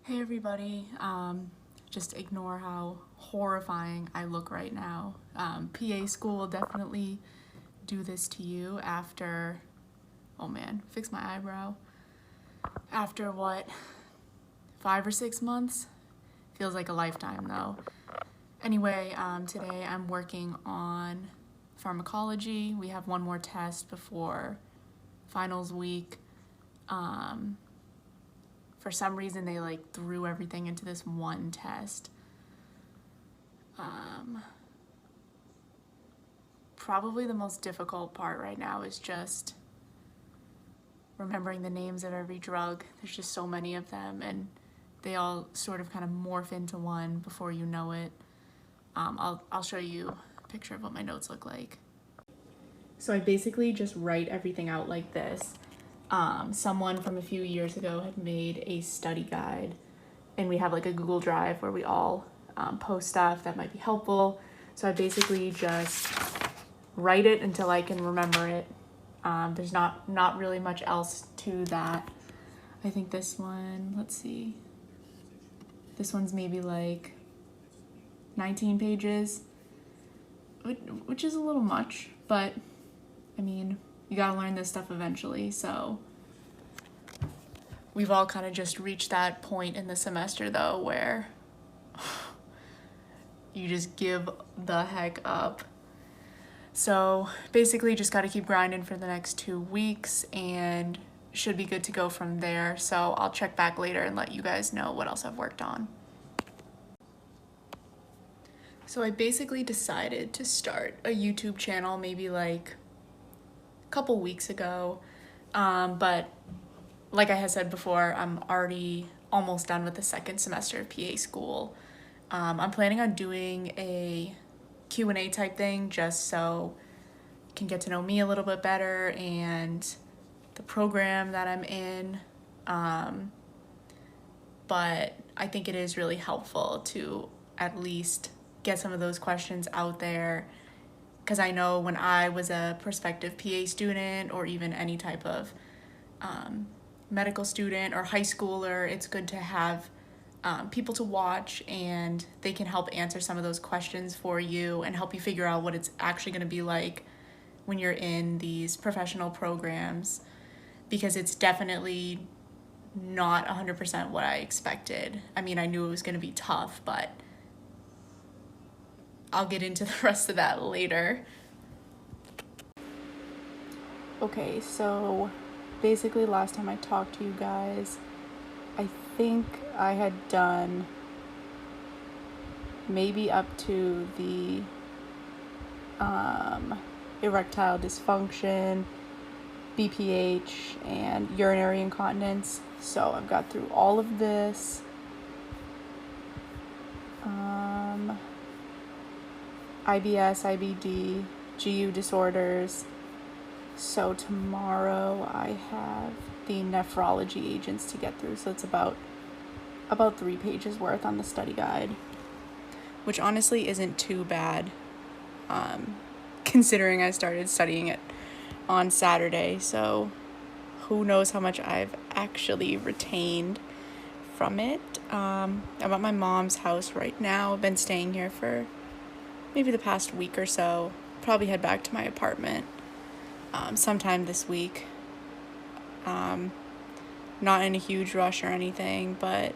Hey everybody, just ignore how horrifying I look right now. PA school will definitely do this to you after, oh man, fix my eyebrow. After what, 5 or 6 months? Feels like a lifetime though. Anyway, today I'm working on pharmacology. We have one more test before finals week. For some reason they threw everything into this one test. Probably the most difficult part right now is just remembering the names of every drug. There's just so many of them and they all sort of kind of morph into one before you know it. I'll show you a picture of what my notes look like. So I basically just write everything out like this. Someone from a few years ago had made a study guide, and we have like a Google Drive where we all post stuff that might be helpful. So I basically just write it until I can remember it. There's not really much else to that. I think this one, let's see. This one's maybe like 19 pages, which is a little much, but I mean, you gotta learn this stuff eventually, so. We've all kind of just reached that point in the semester though where you just give the heck up. So basically just got to keep grinding for the next 2 weeks and should be good to go from there. So I'll check back later and let you guys know what else I've worked on. So I basically decided to start a YouTube channel maybe like a couple weeks ago. But like I had said before, I'm already almost done with the second semester of PA school. I'm planning on doing a Q&A type thing just so you can get to know me a little bit better and the program that I'm in. But I think it is really helpful to at least get some of those questions out there, because I know when I was a prospective PA student or even any type of medical student or high schooler, it's good to have people to watch and they can help answer some of those questions for you and help you figure out what it's actually going to be like when you're in these professional programs, because it's definitely not 100% what I expected. I mean, I knew it was going to be tough, but I'll get into the rest of that later. Okay, so basically last time I talked to you guys, I think I had done maybe up to the erectile dysfunction, BPH, and urinary incontinence. So I've got through all of this. IBS, IBD, GU disorders. So tomorrow I have the nephrology agents to get through. So it's about 3 pages worth on the study guide, which honestly isn't too bad, considering I started studying it on Saturday. So who knows how much I've actually retained from it. I'm at my mom's house right now. I've been staying here for maybe the past week or so. Probably head back to my apartment sometime this week. Not in a huge rush or anything, but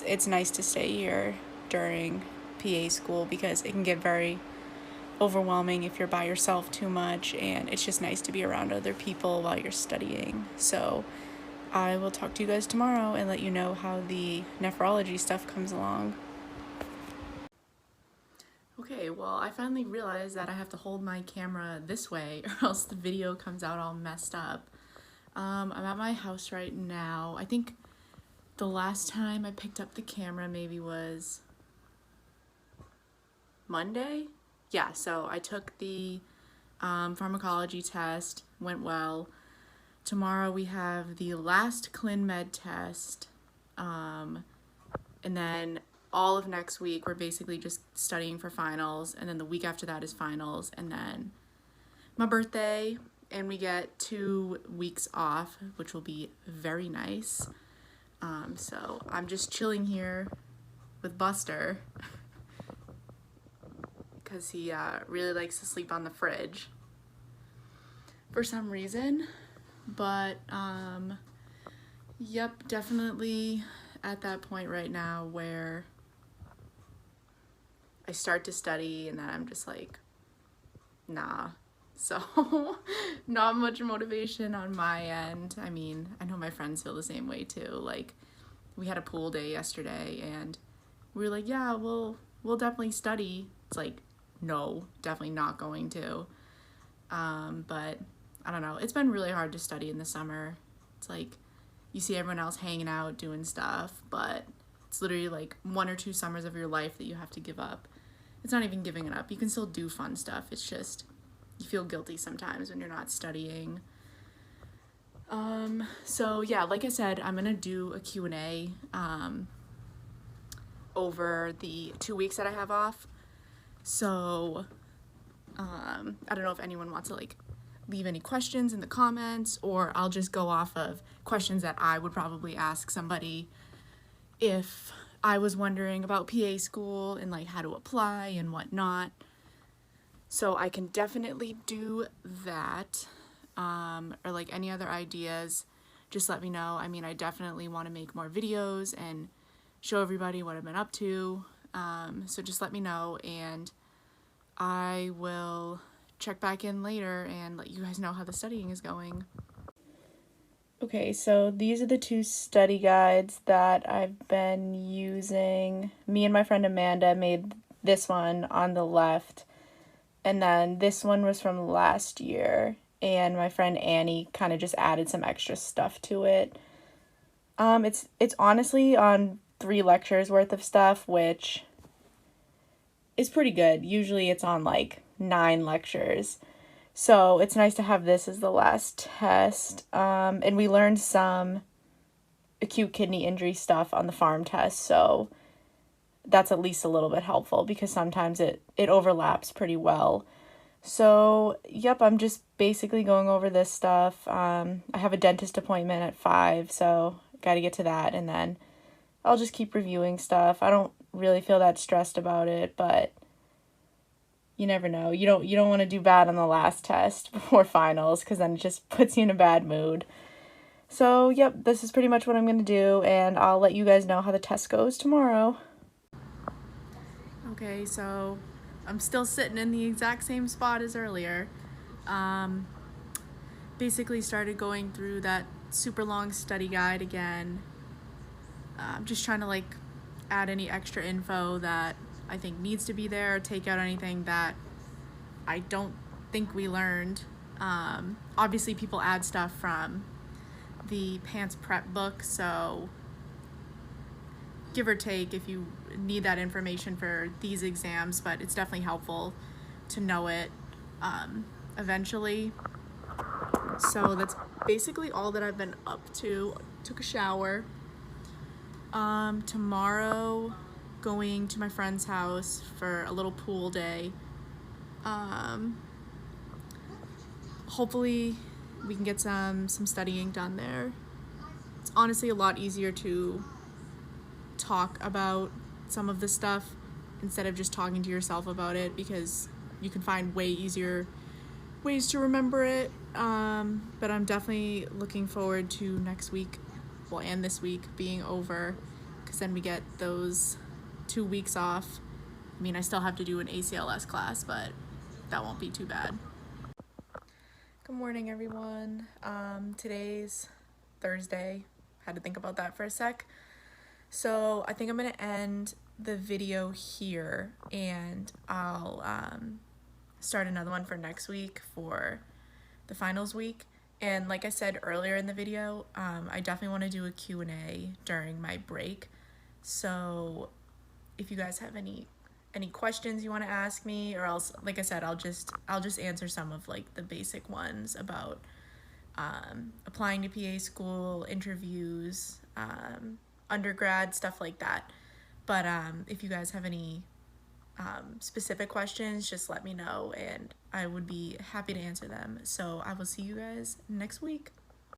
it's nice to stay here during PA school because it can get very overwhelming if you're by yourself too much, and it's just nice to be around other people while you're studying. So I will talk to you guys tomorrow and let you know how the nephrology stuff comes along. Okay, well, I finally realized that I have to hold my camera this way or else the video comes out all messed up. I'm at my house right now. I think the last time I picked up the camera maybe was Monday? Yeah, so I took the pharmacology test, went well. Tomorrow we have the last Clin Med test, and then all of next week we're basically just studying for finals, and then the week after that is finals, and then my birthday, and we get 2 weeks off, which will be very nice. So I'm just chilling here with Buster because he really likes to sleep on the fridge for some reason. But yep, definitely at that point right now where I start to study and then I'm just like, nah. So not much motivation on my end. I mean, I know my friends feel the same way too. Like, we had a pool day yesterday and we were like, yeah, we'll definitely study. It's like, no, definitely not going to. But I don't know. It's been really hard to study in the summer. It's like you see everyone else hanging out, doing stuff, but it's literally like 1 or 2 summers of your life that you have to give up. It's not even giving it up. You can still do fun stuff. It's just you feel guilty sometimes when you're not studying. So yeah, like I said, I'm gonna do a Q&A over the 2 weeks that I have off. So I don't know if anyone wants to like leave any questions in the comments, or I'll just go off of questions that I would probably ask somebody if I was wondering about PA school and like how to apply and whatnot. So I can definitely do that. Or like any other ideas, just let me know. I mean, I definitely want to make more videos and show everybody what I've been up to. So just let me know and I will check back in later and let you guys know how the studying is going. Okay, so these are the 2 study guides that I've been using. Me and my friend Amanda made this one on the left, and then this one was from last year, and my friend Annie kind of just added some extra stuff to it. It's honestly on 3 lectures worth of stuff, which is pretty good. Usually it's on like 9 lectures. So it's nice to have this as the last test. And we learned some acute kidney injury stuff on the farm test, so that's at least a little bit helpful because sometimes it overlaps pretty well. So, yep, I'm just basically going over this stuff. I have a dentist appointment at 5, so got to get to that, and then I'll just keep reviewing stuff. I don't really feel that stressed about it, but you never know. You don't want to do bad on the last test before finals because then it just puts you in a bad mood. So, yep, this is pretty much what I'm going to do, and I'll let you guys know how the test goes tomorrow. Okay, so I'm still sitting in the exact same spot as earlier. Basically started going through that super long study guide again. Just trying to like add any extra info that I think needs to be there, take out anything that I don't think we learned. Obviously people add stuff from the PANCE prep book, so give or take if you need that information for these exams, but it's definitely helpful to know it eventually. So that's basically all that I've been up to. Took a shower. Tomorrow going to my friend's house for a little pool day. Hopefully we can get some studying done there. It's honestly a lot easier to talk about some of the stuff instead of just talking to yourself about it because you can find way easier ways to remember it. But I'm definitely looking forward to next week, well, and this week being over, because then we get those 2 weeks off. I mean, I still have to do an ACLS class, but that won't be too bad. Good morning, everyone. Today's Thursday. Had to think about that for a sec. So I think I'm gonna end the video here, and I'll start another one for next week for the finals week. And like I said earlier in the video, I definitely want to do a Q&A during my break. So if you guys have any questions you want to ask me, or else, like I said, I'll just answer some of like the basic ones about applying to PA school, interviews, undergrad, stuff like that. But if you guys have any specific questions, just let me know and I would be happy to answer them. So I will see you guys next week.